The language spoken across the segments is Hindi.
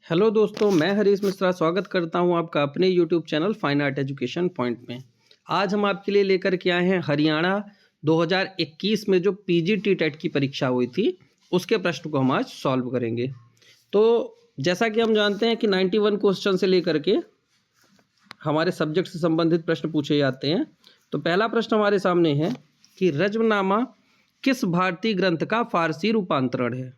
हेलो दोस्तों, मैं हरीश मिश्रा स्वागत करता हूं आपका अपने YouTube channel fine art education point में। आज हम आपके लिए लेकर के आए हैं हरियाणा 2021 में जो पीजीटी टेट की परीक्षा हुई थी उसके प्रश्न को हम आज सॉल्व करेंगे। तो जैसा कि हम जानते हैं कि 91 क्वेश्चन से लेकर के हमारे सब्जेक्ट से संबंधित प्रश्न पूछे जाते हैं। तो पहला प्रश्न हमारे सामने है कि रज्मनामा किस भारतीय ग्रंथ का फारसी रूपांतरण है।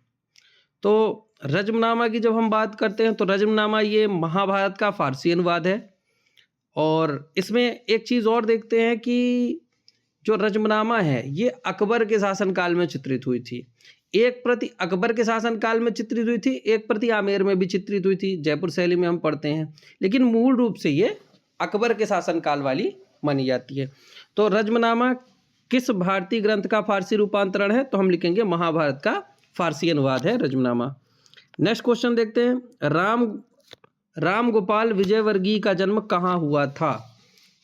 तो रज्मनामा की जब हम बात करते हैं तो रज्मनामा ये महाभारत का फारसी अनुवाद है। और इसमें एक चीज़ और देखते हैं कि जो रज्मनामा है ये अकबर के शासनकाल में चित्रित हुई थी। एक प्रति अकबर के शासनकाल में चित्रित हुई थी, एक प्रति आमेर में भी चित्रित हुई थी, जयपुर शैली में हम पढ़ते हैं, लेकिन मूल रूप से ये अकबर के शासनकाल वाली मानी जाती है। तो रज्मनामा किस भारतीय ग्रंथ का फारसी रूपांतरण है, तो हम लिखेंगे महाभारत का फारसी अनुवाद है रज्मनामा। नेक्स्ट क्वेश्चन देखते हैं, राम गोपाल विजयवर्गीय का जन्म कहाँ हुआ था।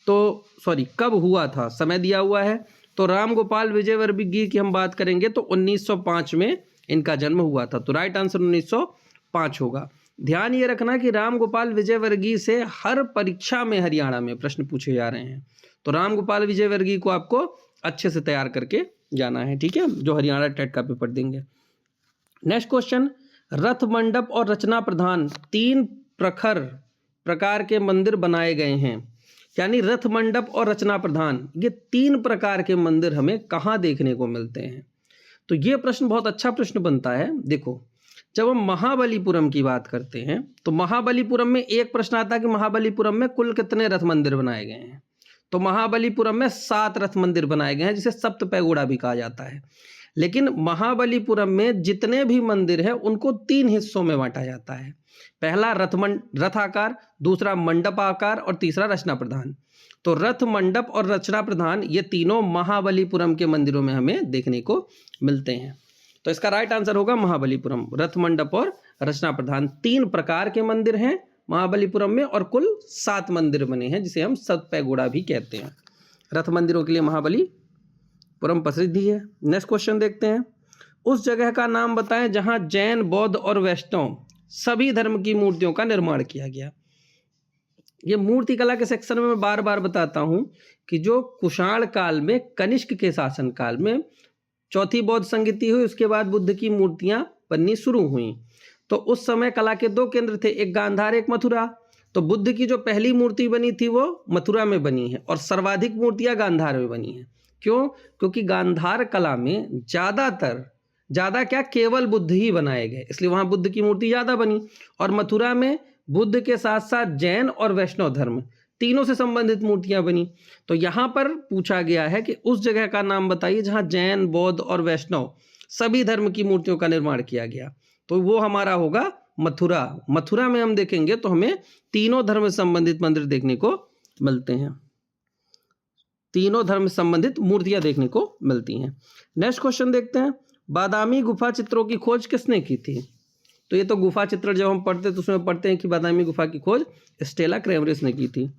तो कब हुआ था, समय दिया हुआ है। तो राम गोपाल विजयवर्गीय की हम बात करेंगे तो 1905 में इनका जन्म हुआ था। तो राइट आंसर 1905 होगा। ध्यान ये रखना कि राम गोपाल विजयवर्गीय से हर परीक्षा में हरियाणा में प्रश्न पूछे जा रहे हैं। तो राम गोपाल विजयवर्गीय को आपको अच्छे से तैयार करके जाना है, ठीक है, जो हरियाणा टेट का पेपर देंगे। नेक्स्ट क्वेश्चन, रथ मंडप और रचना प्रधान 3 प्रखर प्रकार के मंदिर बनाए गए हैं। यानी रथ मंडप और रचना प्रधान ये 3 प्रकार के मंदिर हमें कहाँ देखने को मिलते हैं। तो ये प्रश्न बहुत अच्छा प्रश्न बनता है। देखो, जब हम महाबलीपुरम की बात करते हैं तो महाबलीपुरम में एक प्रश्न आता है कि महाबलीपुरम में कुल कितने रथ मंदिर बनाए गए हैं। तो महाबलीपुरम में 7 रथ मंदिर बनाए गए हैं, जिसे सप्त पैगोड़ा भी कहा जाता है। लेकिन महाबलीपुरम में जितने भी मंदिर हैं उनको 3 हिस्सों में बांटा जाता है। पहला रथ आकार, दूसरा मंडप आकार और तीसरा रचना प्रधान। तो रथ मंडप और रचना प्रधान ये तीनों महाबलीपुरम के मंदिरों में हमें देखने को मिलते हैं। तो इसका राइट आंसर होगा महाबलीपुरम। रथ मंडप और रचना प्रधान 3 प्रकार के मंदिर हैं महाबलीपुरम में, और कुल 7 मंदिर बने हैं जिसे हम सप्त पैगोड़ा भी कहते हैं। रथ मंदिरों के लिए महाबलीपुरम प्रसिद्ध है। नेक्स्ट क्वेश्चन देखते हैं, उस जगह का नाम बताएं जहां जैन, बौद्ध और वैष्णव सभी धर्म की मूर्तियों का निर्माण किया गया। ये मूर्ति कला के सेक्शन में मैं बार बार बताता हूं कि जो कुषाण काल में, कनिष्क के शासन काल में चौथी बौद्ध संगति हुई, उसके बाद बुद्ध की मूर्तियां बननी शुरू हुई। तो उस समय कला के 2 केंद्र थे, एक गांधार एक मथुरा। तो बुद्ध की जो पहली मूर्ति बनी थी वो मथुरा में बनी है और सर्वाधिक मूर्तियां गांधार में बनी हैं। क्यों? क्योंकि गांधार कला में ज़्यादा क्या, केवल बुद्ध ही बनाए गए, इसलिए वहाँ बुद्ध की मूर्ति ज़्यादा बनी। और मथुरा में बुद्ध के साथ साथ जैन और वैष्णव धर्म तीनों से संबंधित मूर्तियां बनी। तो यहाँ पर पूछा गया है कि उस जगह का नाम बताइए जहाँ जैन, बौद्ध और वैष्णव सभी धर्म की मूर्तियों का निर्माण किया गया। तो वो हमारा होगा मथुरा। मथुरा में हम देखेंगे तो हमें तीनों धर्म से संबंधित मंदिर देखने को मिलते हैं, तीनों धर्म से संबंधित मूर्तियां देखने को मिलती हैं। नेक्स्ट क्वेश्चन देखते हैं, बादामी गुफा चित्रों की खोज किसने की थी। तो ये तो गुफा चित्र जब हम पढ़ते हैं तो उसमें पढ़ते हैं कि बादामी गुफा की खोज स्टेला क्रेमरिस ने की थी।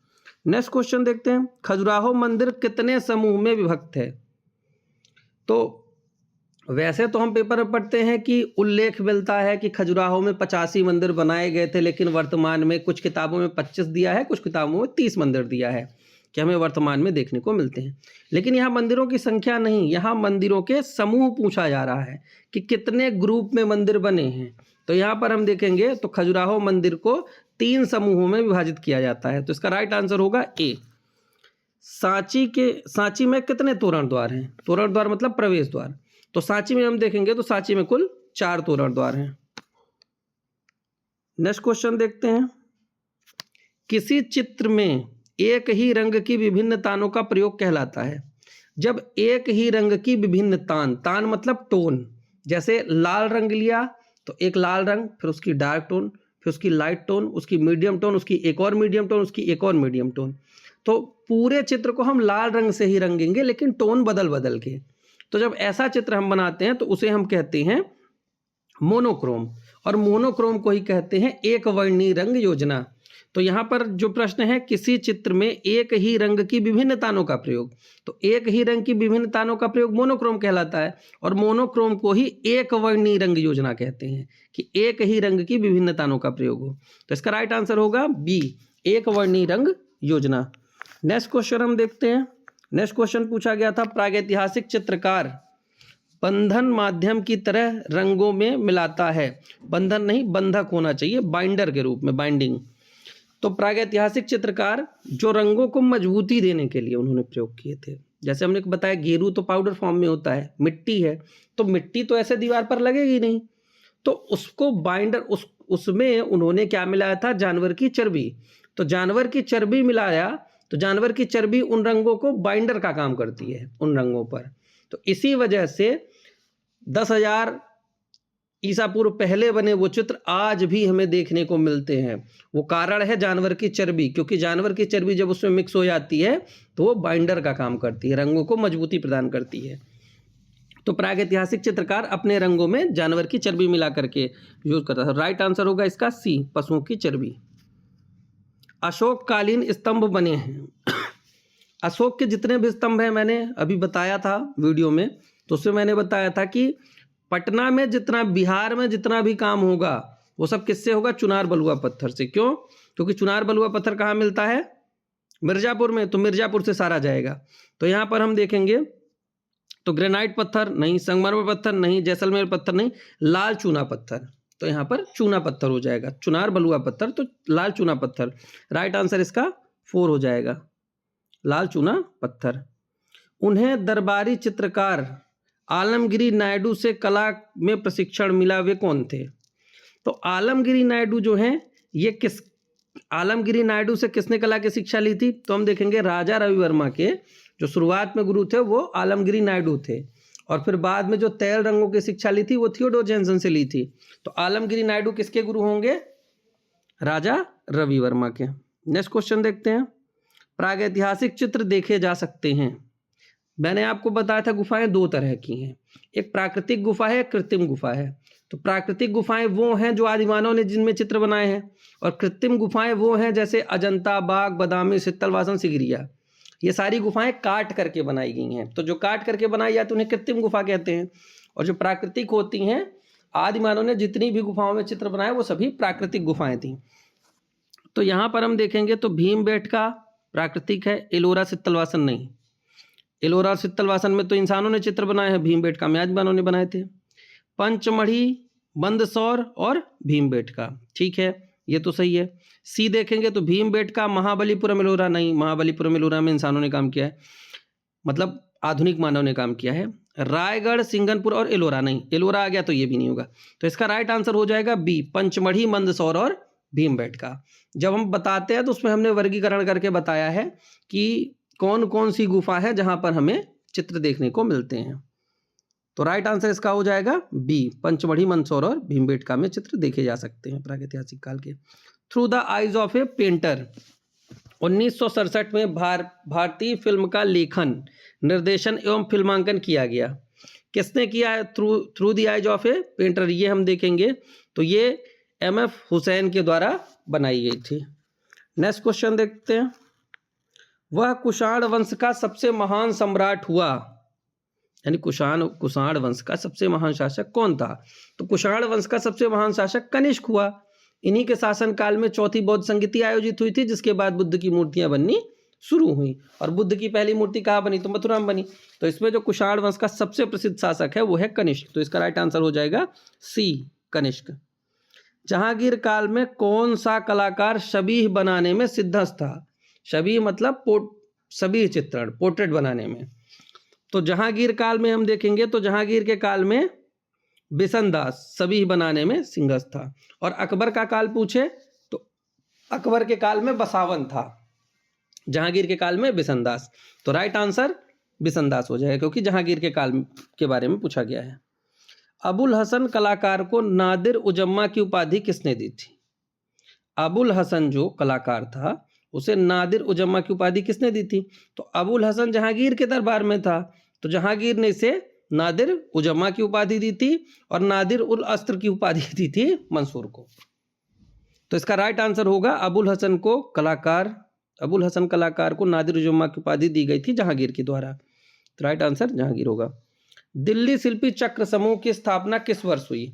नेक्स्ट क्वेश्चन देखते हैं, खजुराहो मंदिर कितने समूह में विभक्त है। तो वैसे तो हम पेपर में पढ़ते हैं कि उल्लेख मिलता है कि खजुराहो में 85 मंदिर बनाए गए थे, लेकिन वर्तमान में कुछ किताबों में 25 दिया है, कुछ किताबों में 30 मंदिर दिया है कि हमें वर्तमान में देखने को मिलते हैं। लेकिन यहाँ मंदिरों की संख्या नहीं, यहाँ मंदिरों के समूह पूछा जा रहा है कि कितने ग्रुप में मंदिर बने हैं। तो यहाँ पर हम देखेंगे तो खजुराहो मंदिर को 3 समूहों में विभाजित किया जाता है। तो इसका राइट आंसर होगा ए। सांची में कितने तोरण द्वार हैं। तोरण द्वार मतलब प्रवेश द्वार। तो सांची में हम देखेंगे तो सांची में कुल 4 तोरण द्वार हैं। नेक्स्ट क्वेश्चन देखते हैं, किसी चित्र में एक ही रंग की विभिन्न तानों का प्रयोग कहलाता है। जब एक ही रंग की विभिन्न तान मतलब टोन, जैसे लाल रंग लिया तो एक लाल रंग, फिर उसकी डार्क टोन, फिर उसकी लाइट टोन, उसकी मीडियम टोन, उसकी एक और मीडियम टोन, उसकी एक और मीडियम टोन। तो पूरे चित्र को हम लाल रंग से ही रंगेंगे, लेकिन टोन बदल बदल के। तो जब ऐसा चित्र हम बनाते हैं तो उसे हम कहते हैं मोनोक्रोम, और मोनोक्रोम को ही कहते हैं एक वर्णीय रंग योजना। तो यहाँ पर जो प्रश्न है, किसी चित्र में एक ही रंग की विभिन्न तानों का प्रयोग, तो एक ही रंग की विभिन्न तानों का प्रयोग मोनोक्रोम कहलाता है, और मोनोक्रोम को ही एक वर्णीय रंग योजना कहते हैं, कि एक ही रंग की विभिन्न तानों का प्रयोग हो। तो इसका राइट आंसर होगा बी, एक वर्णीय रंग योजना। नेक्स्ट क्वेश्चन हम देखते हैं। नेक्स्ट क्वेश्चन पूछा गया था, प्रागैतिहासिक चित्रकार बंधन माध्यम की तरह रंगों में मिलाता है, बंधन नहीं बंधक होना चाहिए, बाइंडर के रूप में, बाइंडिंग। तो प्रागैतिहासिक चित्रकार जो रंगों को मजबूती देने के लिए उन्होंने प्रयोग किए थे, जैसे हमने बताया गेरू तो पाउडर फॉर्म में होता है, मिट्टी है तो मिट्टी तो ऐसे दीवार पर लगेगी नहीं, तो उसको बाइंडर उसमें उन्होंने क्या मिलाया था, जानवर की चर्बी। तो जानवर की चर्बी मिलाया, तो जानवर की चर्बी उन रंगों को बाइंडर का काम करती है उन रंगों पर। तो इसी वजह से 10,000 ईसा पूर्व पहले बने वो चित्र आज भी हमें देखने को मिलते हैं। वो कारण है जानवर की चर्बी, क्योंकि जानवर की चर्बी जब उसमें मिक्स हो जाती है तो वो बाइंडर का काम करती है, रंगों को मजबूती प्रदान करती है। तो प्रागैतिहासिक चित्रकार अपने रंगों में जानवर की चर्बी मिला करके यूज करता था। राइट आंसर होगा इसका सी, पशुओं की चर्बी। अशोककालीन स्तंभ बने हैं। अशोक के जितने भी स्तंभ हैं, मैंने अभी बताया था वीडियो में, तो उसमें मैंने बताया था कि पटना में जितना, बिहार में जितना भी काम होगा वो सब किससे होगा, चुनार बलुआ पत्थर से। क्यों? क्योंकि चुनार बलुआ पत्थर कहाँ मिलता है, मिर्जापुर में, तो मिर्जापुर से सारा जाएगा। तो यहाँ पर हम देखेंगे तो ग्रेनाइट पत्थर नहीं, संगमरमर पत्थर नहीं, जैसलमेर पत्थर नहीं, लाल चूना पत्थर। तो यहाँ पर चूना पत्थर हो जाएगा, चुनार बलुआ पत्थर तो लाल चूना पत्थर। राइट आंसर इसका 4 हो जाएगा, लाल चूना पत्थर। उन्हें दरबारी चित्रकार आलमगिरी नायडू से कला में प्रशिक्षण मिला, वे कौन थे? तो आलमगिरी नायडू जो हैं, ये आलमगिरी नायडू से किसने कला की शिक्षा ली थी? तो हम देखेंगे राजा रवि वर्मा के जो शुरुआत में गुरु थे वो आलमगिरी नायडू थे, और फिर बाद में जो तैल रंगों की शिक्षा ली थी वो थियोडोर जैनसन से ली थी। तो आलमगिरी नायडू किसके गुरु होंगे? राजा रवि वर्मा के। नेक्स्ट क्वेश्चन देखते हैं। प्रागैतिहासिक चित्र देखे जा सकते हैं। मैंने आपको बताया था गुफाएं 2 तरह की हैं, एक प्राकृतिक गुफा है, एक कृत्रिम गुफा है। तो प्राकृतिक गुफाएं वो हैं जो आदिमानव ने जिनमें चित्र बनाए हैं, और कृत्रिम गुफाएं वो हैं जैसे अजंता, बाग, बदामी, सित्तलवासन, सिगिरिया। ये सारी गुफाएं काट करके बनाई गई हैं। तो जो काट करके बनाई जाती है उन्हें कृत्रिम गुफा कहते हैं, और जो प्राकृतिक होती हैं, आदिमानव ने जितनी भी गुफाओं में चित्र बनाए वो सभी प्राकृतिक गुफाएं थी। तो यहाँ पर हम देखेंगे तो भीमबेटका प्राकृतिक है, एलोरा सित्तलवासन नहीं। एलोरा और सित्तलवासन में तो इंसानों ने चित्र बनाए हैं, भीमबेटका में आदिमानव ने बनाए थे। पंचमढ़ी, मंदसौर और भीमबेटका, ठीक है, ये तो सही है। सी देखेंगे तो भीमबेटका, महाबलीपुरम, एलोरा नहीं, महाबलीपुरम एलोरा में इंसानों ने काम किया है, मतलब आधुनिक मानव ने काम किया है। रायगढ़, सिंगनपुर और एलोरा नहीं, एलोरा आ गया तो ये भी नहीं होगा। तो इसका राइट आंसर हो जाएगा बी, पंचमढ़ी, मंदसौर और भीमबेटका। जब हम बताते हैं तो उसमें हमने वर्गीकरण करके बताया है कि कौन कौन सी गुफा है जहां पर हमें चित्र देखने को मिलते हैं। तो राइट आंसर इसका हो जाएगा बी, पंचमढ़ी, मंदसौर और भीमबेटका में चित्र देखे जा सकते हैं प्रागैतिहासिक काल के। Through the eyes of A painter 1967 में भारतीय फिल्म का लेखन, निर्देशन एवं फिल्मांकन किया गया। किसने किया है through the eyes of A painter? ये हम देखेंगे तो ये MF हुसैन के द्वारा बनाई गई थी। नेक्स्ट क्वेश्चन देखते हैं। वह कुषाण वंश का सबसे महान सम्राट हुआ, यानी कुषाण वंश का सबसे महान शासक कौन था? तो कुषाण वंश का सबसे महान शासक कनिष्क हुआ। इन्हीं के शासनकाल में चौथी बौद्ध संगीति आयोजित हुई थी, जिसके बाद बुद्ध की मूर्तियां बननी शुरू हुई, और बुद्ध की पहली मूर्ति कहाँ बनी? तो मथुरा में बनी। तो इसमें जो कुषाण वंश का सबसे प्रसिद्ध शासक है वो है कनिष्क। तो इसका राइट आंसर हो जाएगा सी, कनिष्क। जहांगीर काल में कौन सा कलाकार शबीह बनाने में सिद्धहस्त था? शबीह मतलब शबीह चित्रण, पोर्ट्रेट बनाने में। तो जहांगीर काल में हम देखेंगे तो जहांगीर के काल में बिशनदास शबीह बनाने में सिंहस्थ था, और अकबर का काल पूछे तो अकबर के काल में बसावन था, जहांगीर के काल में बिशनदास। तो राइट आंसर बिशनदास हो जाएगा, क्योंकि जहांगीर के काल के बारे में पूछा गया है। अबुल हसन कलाकार को नादिर उजम्मा की उपाधि किसने दी थी? अबुल हसन जो कलाकार था उसे नादिर उजम्मा की उपाधि किसने दी थी? तो अबुल हसन जहांगीर के दरबार में था, तो जहांगीर ने इसे नादिर उजम्मा की उपाधि दी थी, और नादिर उल अस्त्र की उपाधि दी थी मंसूर को। तो इसका राइट आंसर होगा अबुल हसन कलाकार को नादिर-उज-जमां की उपाधि दी गई थी जहांगीर के द्वारा। तो राइट आंसर जहांगीर होगा। दिल्ली शिल्पी चक्र समूह की स्थापना किस वर्ष हुई?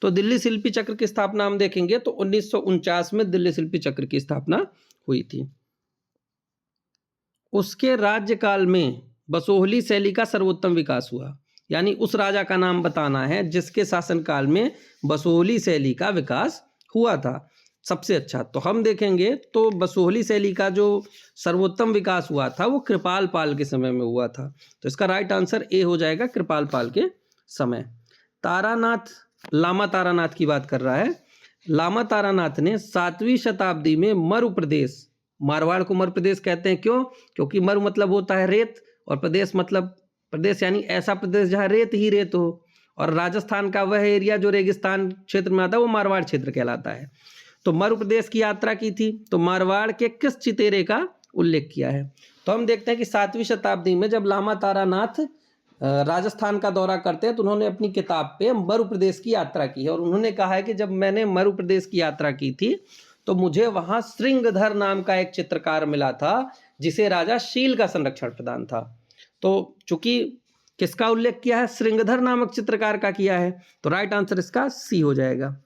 तो दिल्ली शिल्पी चक्र की स्थापना हम देखेंगे तो 1949 में दिल्ली शिल्पी चक्र की स्थापना हुई थी। उसके राज्यकाल में बसोहली शैली का सर्वोत्तम विकास हुआ, यानी उस राजा का नाम बताना है जिसके शासनकाल में बसोहली शैली का विकास हुआ था सबसे अच्छा। तो हम देखेंगे तो बसोहली शैली का जो सर्वोत्तम विकास हुआ था वो कृपाल पाल के समय में हुआ था। तो इसका राइट आंसर ए हो जाएगा, कृपाल पाल के समय। तारानाथ, लामा तारानाथ की बात कर रहा है। लामा तारानाथ ने 7वीं शताब्दी में मरु प्रदेश, मारवाड़ को मरु प्रदेश कहते हैं, क्यों? क्योंकि मरु मतलब होता है रेत और प्रदेश मतलब प्रदेश यानी ऐसा प्रदेश जहाँ रेत ही रेत हो, और राजस्थान का वह एरिया जो रेगिस्तान क्षेत्र में आता है वो मारवाड़ क्षेत्र कहलाता है। तो मरु प्रदेश की यात्रा की थी, तो मारवाड़ के किस चितेरे का उल्लेख किया है? तो हम देखते हैं कि 7वीं शताब्दी में जब लामा तारानाथ राजस्थान का दौरा करते हैं तो उन्होंने अपनी किताब पे मरु प्रदेश की यात्रा की है, और उन्होंने कहा है कि जब मैंने मरु प्रदेश की यात्रा की थी तो मुझे वहां श्रृंगधर नाम का एक चित्रकार मिला था जिसे राजा शील का संरक्षण प्रदान था। तो चूंकि किसका उल्लेख किया है? श्रृंगधर नामक चित्रकार का किया है, तो राइट आंसर इसका सी हो जाएगा।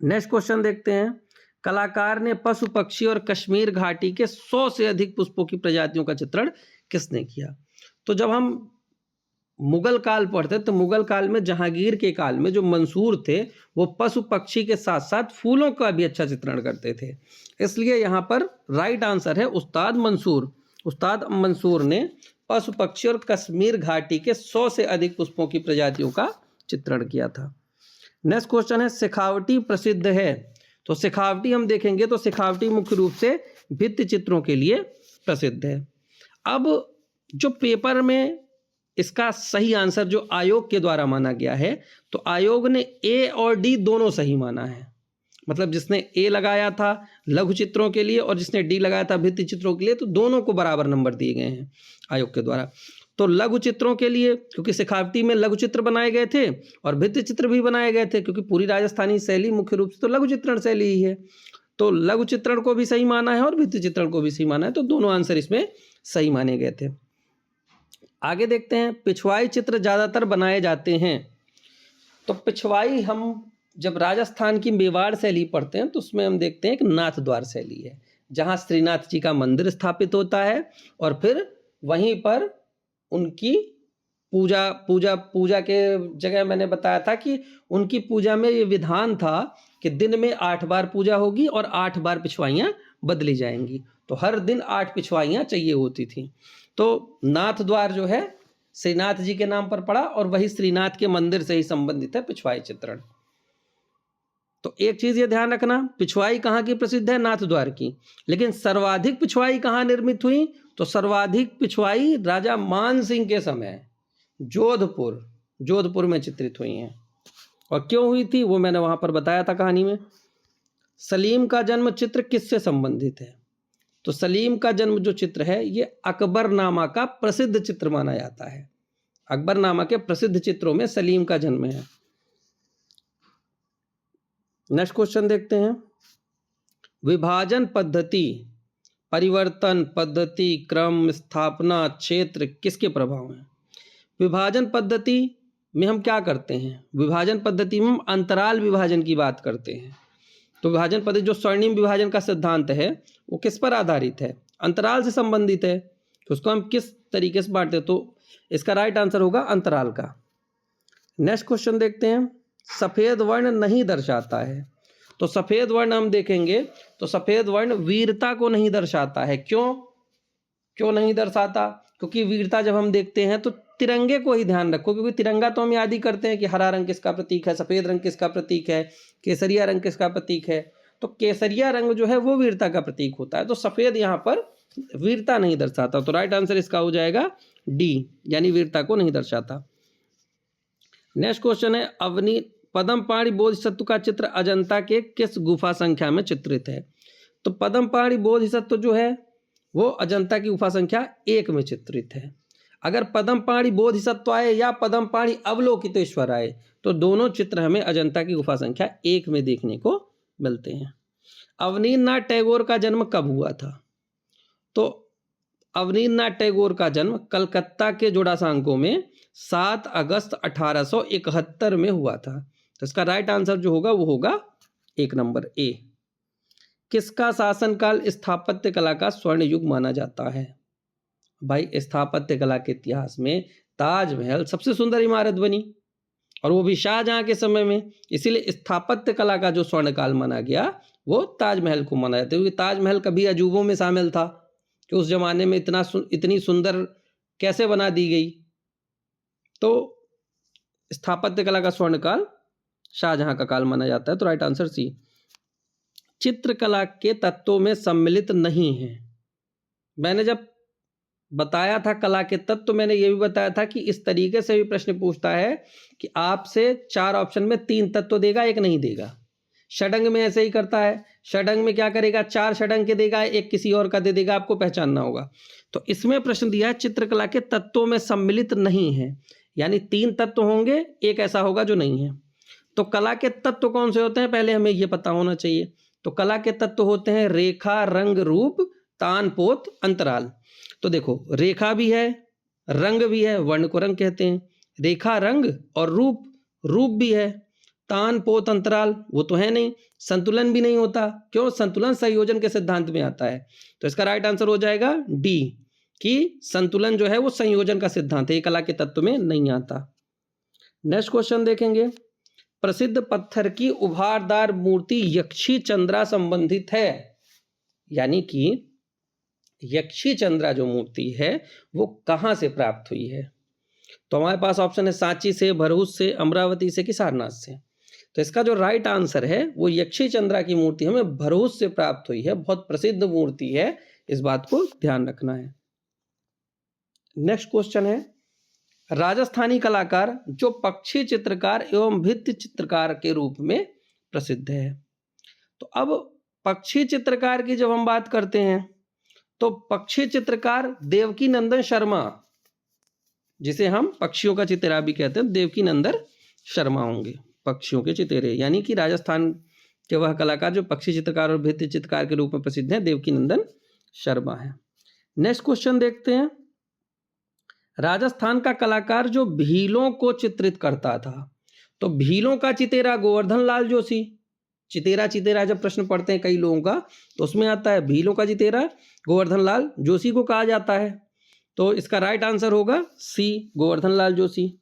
नेक्स्ट क्वेश्चन देखते हैं। कलाकार ने पशु पक्षी और कश्मीर घाटी के 100 से अधिक पुष्पों की प्रजातियों का चित्रण किसने किया? तो जब हम मुगल काल पढ़ते तो मुगल काल में जहांगीर के काल में जो मंसूर थे वो पशु पक्षी के साथ साथ फूलों का भी अच्छा चित्रण करते थे, इसलिए यहाँ पर राइट आंसर है उस्ताद मंसूर। उस्ताद मंसूर ने पशु पक्षी और कश्मीर घाटी के 100 से अधिक पुष्पों की प्रजातियों का चित्रण किया था। नेक्स्ट क्वेश्चन है, शेखावटी प्रसिद्ध है? तो शेखावटी हम देखेंगे तो शेखावटी मुख्य रूप से भित्ति चित्रों के लिए प्रसिद्ध है। अब जो पेपर में इसका सही आंसर जो आयोग के द्वारा माना गया है, तो आयोग ने ए और डी दोनों सही माना है। मतलब जिसने ए लगाया था लघु चित्रों के लिए और जिसने डी लगाया था भित्ति चित्रों के लिए, तो दोनों को बराबर नंबर दिए गए हैं आयोग के द्वारा। तो लघु चित्रों के लिए क्योंकि शेखावटी में लघु चित्र बनाए गए थे और भित्ति चित्र भी बनाए गए थे, क्योंकि पूरी राजस्थानी शैली मुख्य रूप से तो लघु चित्रण शैली ही है, तो लघु चित्रण को भी सही माना है और भित्ति चित्रण को भी सही माना है, तो दोनों आंसर इसमें सही माने गए थे। आगे देखते हैं, पिछवाई चित्र ज्यादातर बनाए जाते हैं। तो पिछवाई हम जब राजस्थान की मेवाड़ शैली पढ़ते हैं तो उसमें हम देखते हैं एक नाथ द्वार शैली है जहाँ श्रीनाथ जी का मंदिर स्थापित होता है और फिर वहीं पर उनकी पूजा के जगह मैंने बताया था कि उनकी पूजा में ये विधान था कि दिन में 8 बार पूजा होगी और 8 बार पिछवाइयाँ बदली जाएंगी, तो हर दिन 8 पिछवाइयाँ चाहिए होती थी। तो नाथ द्वार जो है श्रीनाथ जी के नाम पर पड़ा और वही श्रीनाथ के मंदिर से ही संबंधित है पिछवाई चित्रण। तो एक चीज ये ध्यान रखना, पिछवाई कहाँ की प्रसिद्ध है? नाथ द्वार की। लेकिन सर्वाधिक पिछवाई कहाँ निर्मित हुई? तो सर्वाधिक पिछवाई राजा मान सिंह के समय जोधपुर में चित्रित हुई हैं। और क्यों हुई थी वो मैंने वहां पर बताया था कहानी में। सलीम का जन्म चित्र किससे संबंधित है? तो सलीम का जन्म जो चित्र है ये अकबरनामा का प्रसिद्ध चित्र माना जाता है। अकबरनामा के प्रसिद्ध चित्रों में सलीम का जन्म है। नेक्स्ट क्वेश्चन देखते हैं, विभाजन पद्धति, परिवर्तन पद्धति, क्रम, स्थापना, क्षेत्र किसके प्रभाव हैं? विभाजन पद्धति में हम क्या करते हैं? विभाजन पद्धति में हम अंतराल विभाजन की बात करते हैं। तो विभाजन पद्धति जो स्वर्णिम विभाजन का सिद्धांत है वो किस पर आधारित है? अंतराल से संबंधित है। तो उसको हम किस तरीके से बांटते हैं? तो इसका राइट आंसर होगा अंतराल का। नेक्स्ट क्वेश्चन देखते हैं, सफेद वर्ण नहीं दर्शाता है। तो सफेद वर्ण हम देखेंगे तो सफेद वर्ण वीरता को नहीं दर्शाता है। क्यों नहीं दर्शाता? क्योंकि वीरता जब हम देखते हैं तो तिरंगे को ही ध्यान रखो, क्योंकि तिरंगा तो हम याद ही करते हैं कि हरा रंग किसका प्रतीक है, सफेद रंग किसका प्रतीक है, केसरिया रंग किसका प्रतीक है। तो केसरिया रंग जो है वो वीरता का प्रतीक होता है, तो सफेद यहाँ पर वीरता नहीं दर्शाता। तो राइट आंसर इसका हो जाएगा डी, यानी वीरता को नहीं दर्शाता। नेक्स्ट क्वेश्चन है, अवनी पद्मपाणि बोधिसत्व का चित्र अजंता के किस गुफा संख्या में चित्रित है? तो पद्मपाणि बोधिसत्व जो है वो अजंता की गुफा संख्या 1 में चित्रित है। अगर पद्मपाणि बोधिसत्व आए या पद्मपाणि अवलोकितेश्वर आए तो दोनों चित्र हमें अजंता की गुफा संख्या 1 में देखने को मिलते हैं। अवनींद्रनाथ टैगोर का जन्म कब हुआ था? तो अवनींद्रनाथ टैगोर का जन्म कलकत्ता के जोड़ासांको में 7 अगस्त 1871 में हुआ था। तो इसका राइट आंसर जो होगा वो होगा 1 नंबर ए। किसका शासनकाल स्थापत्य कला का स्वर्ण युग माना जाता है? भाई स्थापत्य कला के इतिहास में ताजमहल सबसे सुंदर इमारत बनी और वो भी शाहजहां के समय में, इसीलिए स्थापत्य कला का जो स्वर्णकाल माना गया वो ताजमहल को माना जाता है, क्योंकि ताजमहल कभी अजूबों में शामिल था कि उस जमाने में इतनी सुंदर कैसे बना दी गई। तो स्थापत्य कला का स्वर्णकाल शाहजहां का काल माना जाता है। तो राइट आंसर सी। चित्रकला के तत्वों में सम्मिलित नहीं है। मैंने जब बताया था कला के तत्व, तो मैंने ये भी बताया था कि इस तरीके से भी प्रश्न पूछता है कि आपसे 4 ऑप्शन में 3 तत्व देगा, 1 नहीं देगा। षडंग में ऐसे ही करता है। षडंग में क्या करेगा, 4 षडंग के देगा, 1 किसी और का दे देगा, आपको पहचानना होगा। तो इसमें प्रश्न दिया है चित्रकला के तत्वों में सम्मिलित नहीं है, यानी 3 तत्व होंगे, 1 ऐसा होगा जो नहीं है। तो कला के तत्व कौन से होते हैं, पहले हमें यह पता होना चाहिए। तो कला के तत्व होते हैं रेखा, रंग, रूप, तान, पोत, अंतराल। तो देखो रेखा भी है, रंग भी है, वर्ण को रंग कहते हैं, रेखा रंग, और रूप भी है, तान, पोत, अंतराल वो तो है नहीं, संतुलन भी नहीं होता। क्यों? संतुलन संयोजन के सिद्धांत में आता है। तो इसका राइट आंसर हो जाएगा डी कि संतुलन जो है वो संयोजन का सिद्धांत है, ये कला के तत्व में नहीं आता। नेक्स्ट क्वेश्चन देखेंगे। प्रसिद्ध पत्थर की उभारदार मूर्ति यक्षी चंद्रा संबंधित है, यानी कि यक्षी चंद्रा जो मूर्ति है वो कहां से प्राप्त हुई है? तो हमारे पास ऑप्शन है सांची से, भरूच से, अमरावती से कि सारनाथ से। तो इसका जो राइट आंसर है वो यक्षी चंद्रा की मूर्ति हमें भरूच से प्राप्त हुई है। बहुत प्रसिद्ध मूर्ति है, इस बात को ध्यान रखना है। नेक्स्ट क्वेश्चन है, राजस्थानी कलाकार जो पक्षी चित्रकार एवं भित्ति चित्रकार के रूप में प्रसिद्ध है। तो अब पक्षी चित्रकार की जब हम बात करते हैं तो पक्षी चित्रकार देवकी नंदन शर्मा, जिसे हम पक्षियों का चितेरा भी कहते हैं, देवकी नंदन शर्मा होंगे पक्षियों के चितेरे, यानी कि राजस्थान के वह कलाकार जो पक्षी चित्रकार और भित्ति चित्रकार के रूप में प्रसिद्ध हैं, देवकी नंदन शर्मा है। नेक्स्ट क्वेश्चन देखते हैं। राजस्थान का कलाकार जो भीलों को चित्रित करता था, तो भीलों का चितेरा गोवर्धन लाल जोशी। चितेरा जब प्रश्न पढ़ते हैं कई लोगों का तो उसमें आता है भीलों का चितेरा गोवर्धन लाल जोशी को कहा जाता है। तो इसका राइट आंसर होगा सी, गोवर्धन लाल जोशी।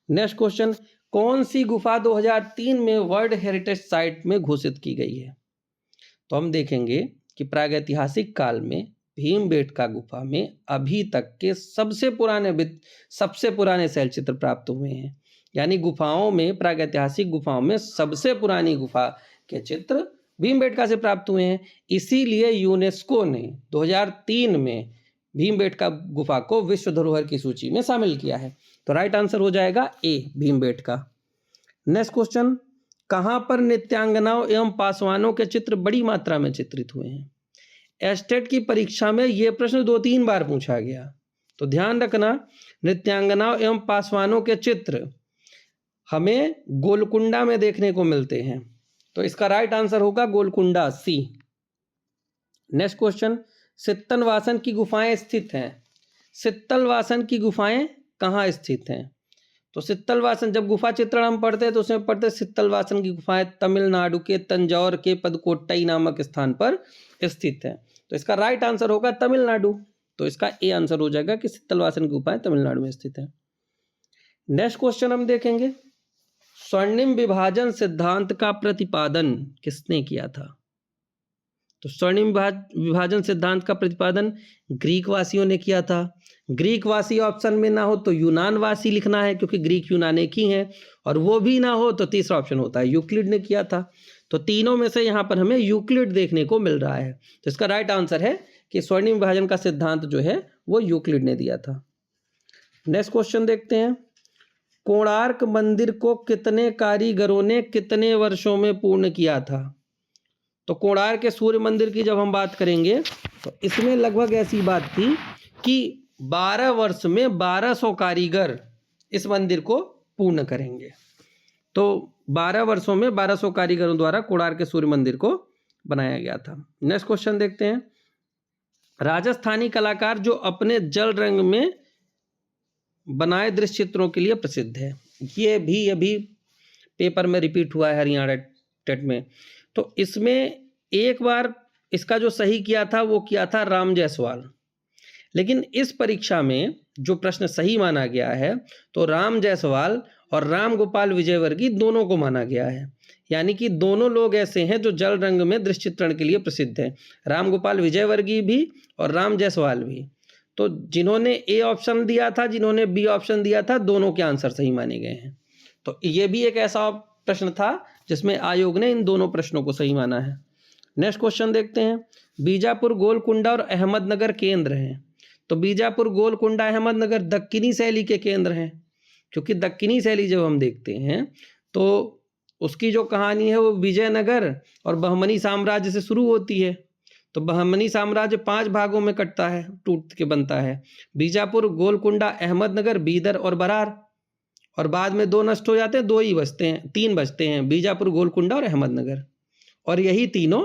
नेक्स्ट क्वेश्चन, कौन सी गुफा 2003 में वर्ल्ड हेरिटेज साइट में घोषित की गई है? तो हम देखेंगे कि प्रागैतिहासिक काल में भीमबेटका गुफा में अभी तक के सबसे पुराने शैलचित्र प्राप्त हुए हैं, यानी गुफाओं में, प्रागैतिहासिक गुफाओं में सबसे पुरानी गुफा के चित्र भीमबेटका से प्राप्त हुए हैं। इसीलिए यूनेस्को ने 2003 में भीमबेटका गुफा को विश्व धरोहर की सूची में शामिल किया है। तो राइट आंसर हो जाएगा ए, भीमबेटका। नेक्स्ट क्वेश्चन, कहां पर नृत्यांगनाओं एवं पासवानों के चित्र बड़ी मात्रा में चित्रित हुए हैं? एस्टेट की परीक्षा में यह प्रश्न 2-3 बार पूछा गया, तो ध्यान रखना। नृत्यांगनाओं एवं पासवानों के चित्र हमें गोलकुंडा में देखने को मिलते हैं, तो इसका राइट आंसर होगा गोलकुंडा, सी। नेक्स्ट क्वेश्चन, सित्तलवासन की गुफाएं स्थित हैं। सित्तलवासन की गुफाएं कहाँ स्थित हैं? तो सित्तलवासन, जब गुफा चित्रण हम पढ़ते हैं तो उसमें पढ़ते हैं सित्तलवासन की गुफाएं तमिलनाडु के तंजौर के पदकोट्टई नामक स्थान पर स्थित है। तो इसका राइट आंसर होगा तमिलनाडु। तो इसका ए आंसर हो जाएगा कि सित्तलवासन की गुफाएं तमिलनाडु में स्थित है। नेक्स्ट क्वेश्चन हम देखेंगे, स्वर्णिम विभाजन सिद्धांत का प्रतिपादन किसने किया था? तो स्वर्णिम विभाजन सिद्धांत का प्रतिपादन ग्रीक वासियों ने किया था। ग्रीक वासी ऑप्शन में ना हो तो यूनान वासी लिखना है, क्योंकि ग्रीक यूनान एक ही हैं, और वो भी ना हो तो तीसरा ऑप्शन होता है यूक्लिड ने किया था। तो तीनों में से यहाँ पर हमें यूक्लिड देखने को मिल रहा है। तो इसका राइट आंसर है कि स्वर्णिम विभाजन का सिद्धांत जो है वो यूक्लिड ने दिया था। नेक्स्ट क्वेश्चन देखते हैं, कोणार्क मंदिर को कितने कारीगरों ने कितने वर्षों में पूर्ण किया था? तो कोणार्क के सूर्य मंदिर की जब हम बात करेंगे तो इसमें लगभग ऐसी बात थी कि 12 वर्ष में 1200 कारीगर इस मंदिर को पूर्ण करेंगे। तो 12 वर्षों में 1200 कारीगरों द्वारा कोणार्क के सूर्य मंदिर को बनाया गया था। नेक्स्ट क्वेश्चन देखते हैं, राजस्थानी कलाकार जो अपने जल रंग में बनाए दृश्य चित्रों के लिए प्रसिद्ध है। ये भी अभी पेपर में रिपीट हुआ है हरियाणा टेट में। तो इसमें एक बार इसका जो सही किया था वो किया था राम जायसवाल, लेकिन इस परीक्षा में जो प्रश्न सही माना गया है तो राम जायसवाल और राम गोपाल विजयवर्गीय दोनों को माना गया है। यानी कि दोनों लोग ऐसे हैं जो जल रंग में दृश्य चित्रण के लिए प्रसिद्ध हैं, राम गोपाल विजयवर्गीय भी और राम जायसवाल भी। तो जिन्होंने ए ऑप्शन दिया था, जिन्होंने बी ऑप्शन दिया था, दोनों के आंसर सही माने गए हैं। तो ये भी एक ऐसा प्रश्न था जिसमें आयोग ने इन दोनों प्रश्नों को सही माना है। नेक्स्ट क्वेश्चन देखते हैं, बीजापुर, गोलकुंडा और अहमदनगर केंद्र हैं। तो बीजापुर, गोलकुंडा, अहमदनगर दक्कनी शैली के केंद्र हैं, क्योंकि दक्कनी शैली जब हम देखते हैं तो उसकी जो कहानी है वो विजयनगर और बहमनी साम्राज्य से शुरू होती है। तो बहमनी साम्राज्य 5 भागों में कटता है, टूट के बनता है, बीजापुर, गोलकुंडा, अहमदनगर, बीदर और बरार, और बाद में 2 नष्ट हो जाते हैं, 2 ही बचते हैं, 3 बचते हैं, बीजापुर, गोलकुंडा और अहमदनगर। और यही तीनों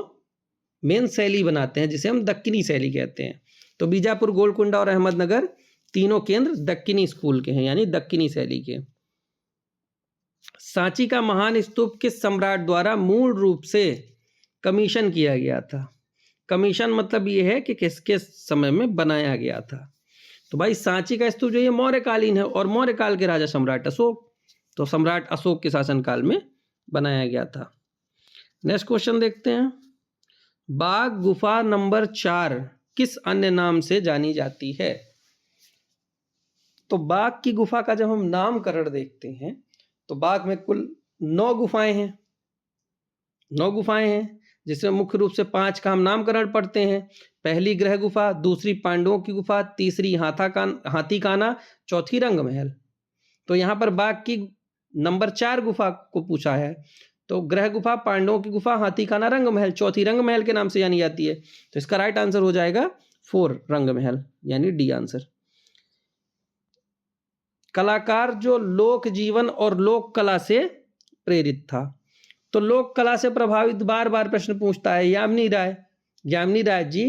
मेन शैली बनाते हैं जिसे हम दक्कनी शैली कहते हैं। तो बीजापुर, गोलकुंडा और अहमदनगर तीनों केंद्र दक्कनी स्कूल के हैं, यानी दक्कनी शैली के। सांची का महान स्तूप किस सम्राट द्वारा मूल रूप से कमीशन किया गया था? कमीशन मतलब ये है कि किसके समय में बनाया गया था। तो भाई सांची का स्तूप जो ये मौर्यकालीन है और मौर्यकाल के राजा सम्राट अशोक, तो सम्राट अशोक के शासनकाल में बनाया गया था। नेक्स्ट क्वेश्चन देखते हैं, बाघ गुफा नंबर 4 किस अन्य नाम से जानी जाती है? तो बाघ की गुफा का जब हम नामकरण देखते हैं तो बाघ में कुल 9 गुफाएं हैं, 9 गुफाएं हैं, जिसमें मुख्य रूप से 5 का हम नामकरण पढ़ते हैं। पहली ग्रह गुफा, दूसरी पांडवों की गुफा, तीसरी हाथीकाना, चौथी रंग महल। तो यहाँ पर बाघ की नंबर 4 गुफा को पूछा है, तो ग्रह गुफा, पांडवों की गुफा, हाथीखाना, रंग महल, चौथी रंग महल के नाम से जानी जाती है। तो इसका राइट आंसर हो जाएगा 4 रंग महल, यानी डी आंसर। कलाकार जो लोक जीवन और लोक कला से प्रेरित था। तो लोक कला से प्रभावित बार बार प्रश्न पूछता है यामिनी राय। यामिनी राय जी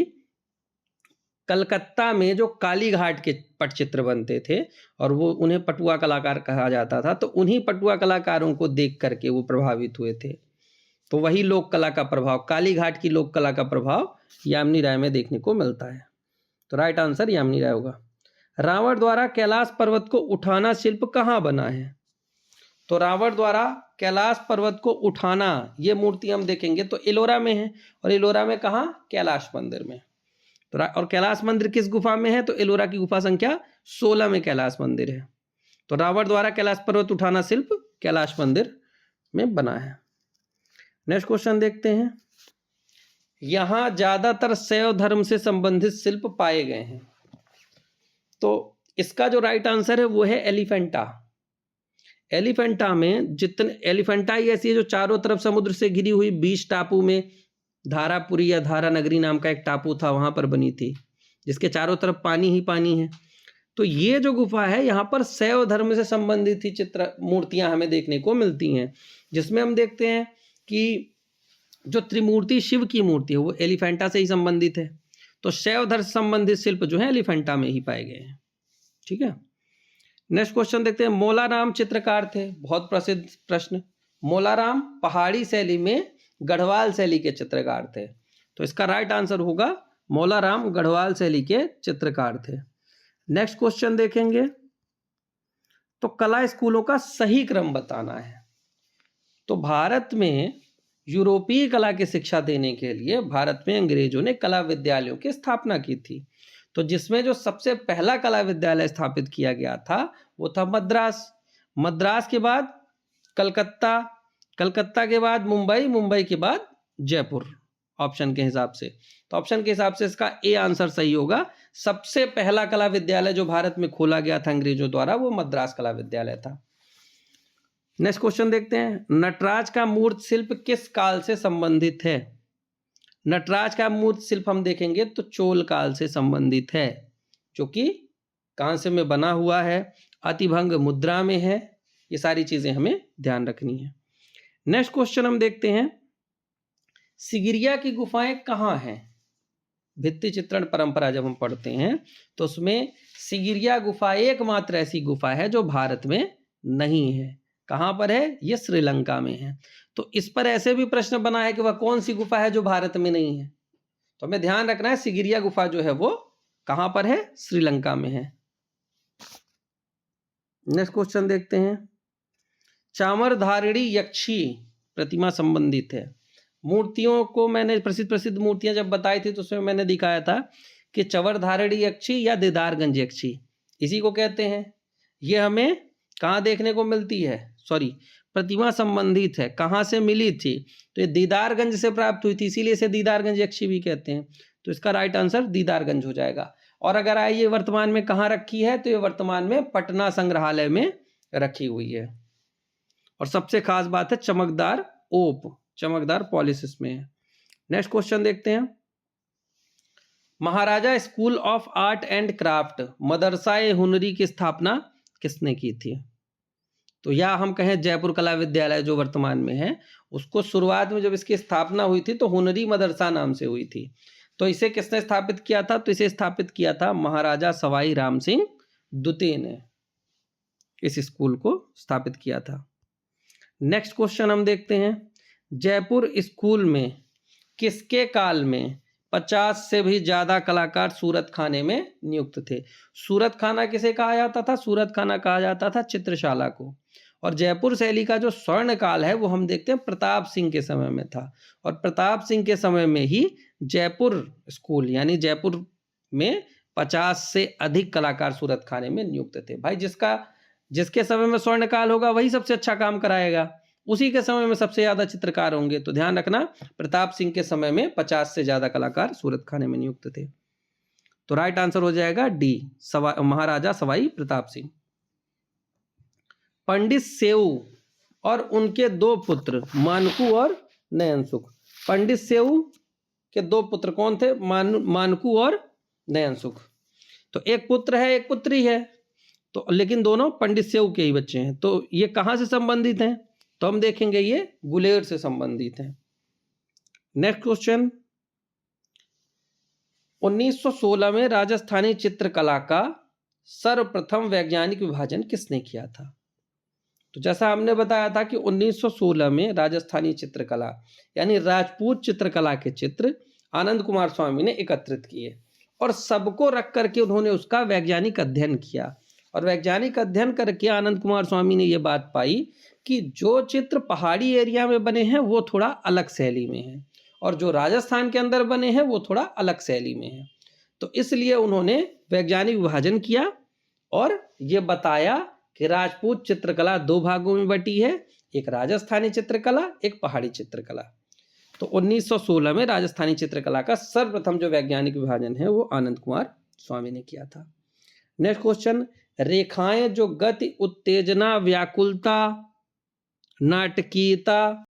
कलकत्ता में जो काली घाट के पटचित्र बनते थे और वो उन्हें पटुआ कलाकार कहा जाता था, तो उन्हीं पटुआ कलाकारों को देख करके वो प्रभावित हुए थे। तो वही लोक कला का प्रभाव, काली घाट की लोक कला का प्रभाव यामिनी राय में देखने को मिलता है। तो राइट आंसर यामिनी राय होगा। रावण द्वारा कैलाश पर्वत को उठाना शिल्प कहाँ बना है? तो रावण द्वारा कैलाश पर्वत को उठाना, ये मूर्ति हम देखेंगे तो एलोरा में है, और एलोरा में कहाँ? कैलाश मंदिर में। तो और कैलाश मंदिर किस गुफा में है? तो एलोरा की गुफा संख्या 16 में कैलाश मंदिर है। तो रावण द्वारा कैलाश पर्वत उठाना शिल्प कैलाश मंदिर में बना है। नेक्स्ट क्वेश्चन देखते हैं, यहां ज्यादातर शैव धर्म से संबंधित शिल्प पाए गए हैं। तो इसका जो राइट आंसर है वो है एलिफेंटा। एलिफेंटा में जितने, एलिफेंटा ही ऐसी है जो चारों तरफ समुद्र से घिरी हुई, 20 टापू में धारापुरी या धारा नगरी नाम का एक टापू था, वहां पर बनी थी, जिसके चारों तरफ पानी ही पानी है। तो ये जो गुफा है यहाँ पर शैव धर्म से संबंधित ही चित्र मूर्तियां हमें देखने को मिलती हैं, जिसमें हम देखते हैं कि जो त्रिमूर्ति शिव की मूर्ति है वो एलिफेंटा से ही संबंधित है। तो शैव धर्म से संबंधित शिल्प जो है एलिफेंटा में ही पाए गए हैं। ठीक है, नेक्स्ट क्वेश्चन देखते हैं, मोलाराम चित्रकार थे, बहुत प्रसिद्ध प्रश्न। मोलाराम पहाड़ी शैली में गढ़वाल शैली के चित्रकार थे। तो इसका राइट आंसर होगा मोलाराम गढ़वाल शैली के चित्रकार थे। नेक्स्ट क्वेश्चन देखेंगे, तो कला स्कूलों का सही क्रम बताना है। तो भारत में यूरोपीय कला की शिक्षा देने के लिए भारत में अंग्रेजों ने कला विद्यालयों की स्थापना की थी। तो जिसमें जो सबसे पहला कला विद्यालय स्थापित किया गया था वो था मद्रास। मद्रास के बाद कलकत्ता, कलकत्ता के बाद मुंबई, मुंबई के बाद जयपुर, ऑप्शन के हिसाब से। तो ऑप्शन के हिसाब से इसका ए आंसर सही होगा। सबसे पहला कला विद्यालय जो भारत में खोला गया था अंग्रेजों द्वारा वो मद्रास कला विद्यालय था। नेक्स्ट क्वेश्चन देखते हैं, नटराज का मूर्त शिल्प किस काल से संबंधित है? नटराज का मूर्त शिल्प हम देखेंगे तो चोल काल से संबंधित है, जो कि कांस्य में बना हुआ है, अतिभंग मुद्रा में है। ये सारी चीजें हमें ध्यान रखनी है। नेक्स्ट क्वेश्चन हम देखते हैं, सिगिरिया की गुफाएं कहाँ हैं? भित्ति चित्रण परंपरा जब हम पढ़ते हैं तो उसमें सिगिरिया गुफा एकमात्र ऐसी गुफा है जो भारत में नहीं है। कहाँ पर है? ये श्रीलंका में है। तो इस पर ऐसे भी प्रश्न बना है कि वह कौन सी गुफा है जो भारत में नहीं है। तो हमें ध्यान रखना है सिगिरिया गुफा जो है वो कहाँ पर है? श्रीलंका में है। नेक्स्ट क्वेश्चन देखते हैं। चामरधारिणी यक्षी प्रतिमा संबंधित है। मूर्तियों को मैंने प्रसिद्ध मूर्तियां जब बताई थी तो उसमें मैंने दिखाया था कि चवरधारिणी यक्षी या दीदारगंज यक्षी इसी को कहते हैं। ये हमें कहाँ देखने को मिलती है? प्रतिमा संबंधित है। कहाँ से मिली थी? तो ये दीदारगंज से प्राप्त हुई थी, इसीलिए इसे दीदारगंज यक्षी भी कहते हैं। तो इसका राइट आंसर दीदारगंज हो जाएगा। और अगर ये वर्तमान में कहाँ रखी है तो ये वर्तमान में पटना संग्रहालय में रखी हुई है। और सबसे खास बात है चमकदार पॉलिश इसमें है। नेक्स्ट क्वेश्चन देखते हैं। Maharaja school of art and craft Madrasa-e Hunari की स्थापना किसने की थी? तो या हम कहें जयपुर कला विद्यालय जो वर्तमान में है, उसको शुरुआत में जब इसकी स्थापना हुई थी तो हुनरी मदरसा नाम से हुई थी। तो इसे किसने स्थापित किया था? तो इसे स्थापित किया था महाराजा सवाई राम सिंह द्वितीय ने इस स्कूल को स्थापित किया था। नेक्स्ट क्वेश्चन हम देखते हैं। जयपुर स्कूल में किसके काल में 50 से भी ज्यादा कलाकार सूरत खाने में नियुक्त थे? सूरत खाना किसे कहा जाता था? सूरत खाना कहा जाता था चित्रशाला को। और जयपुर शैली का जो स्वर्ण काल है वो हम देखते हैं प्रताप सिंह के समय में था। और प्रताप सिंह के समय में ही जयपुर स्कूल यानी जयपुर में 50 से अधिक कलाकार सूरत खाने में नियुक्त थे। भाई जिसके समय में स्वर्ण काल होगा वही सबसे अच्छा काम कराएगा, उसी के समय में सबसे ज्यादा चित्रकार होंगे। तो ध्यान रखना प्रताप सिंह के समय में 50 से ज्यादा कलाकार सूरत खाने में नियुक्त थे। तो राइट आंसर हो जाएगा डी, महाराजा सवाई प्रताप सिंह। पंडित सेऊ और उनके दो पुत्र मानकू और नयनसुख। पंडित सेऊ के दो पुत्र कौन थे? मानकू और नयनसुख। तो एक पुत्र है एक पुत्री है, तो लेकिन दोनों पंडित सेऊ के ही बच्चे हैं। तो ये कहां से संबंधित हैं? तो हम देखेंगे ये गुलेर से संबंधित हैं। Next question. 1916 में राजस्थानी चित्रकला का सर्वप्रथम वैज्ञानिक विभाजन किसने किया था? तो जैसा हमने बताया था कि 1916 में राजस्थानी चित्रकला यानी राजपूत चित्रकला के चित्र आनंद कुमार स्वामी ने एकत्रित किए और सबको रख करके उन्होंने उसका वैज्ञानिक अध्ययन किया। और वैज्ञानिक अध्ययन करके आनंद कुमार स्वामी ने यह बात पाई कि जो चित्र पहाड़ी एरिया में बने हैं वो थोड़ा अलग शैली में है और जो राजस्थान के अंदर बने हैं वो थोड़ा अलग शैली में है। तो इसलिए उन्होंने वैज्ञानिक विभाजन किया और ये बताया कि राजपूत चित्रकला दो भागों में बटी है, एक राजस्थानी चित्रकला, एक पहाड़ी चित्रकला। तो 1916 में राजस्थानी चित्रकला का सर्वप्रथम जो वैज्ञानिक विभाजन है वो आनंद कुमार स्वामी ने किया था। Next question. रेखाएं जो गति, उत्तेजना, व्याकुलता, नाटकीयता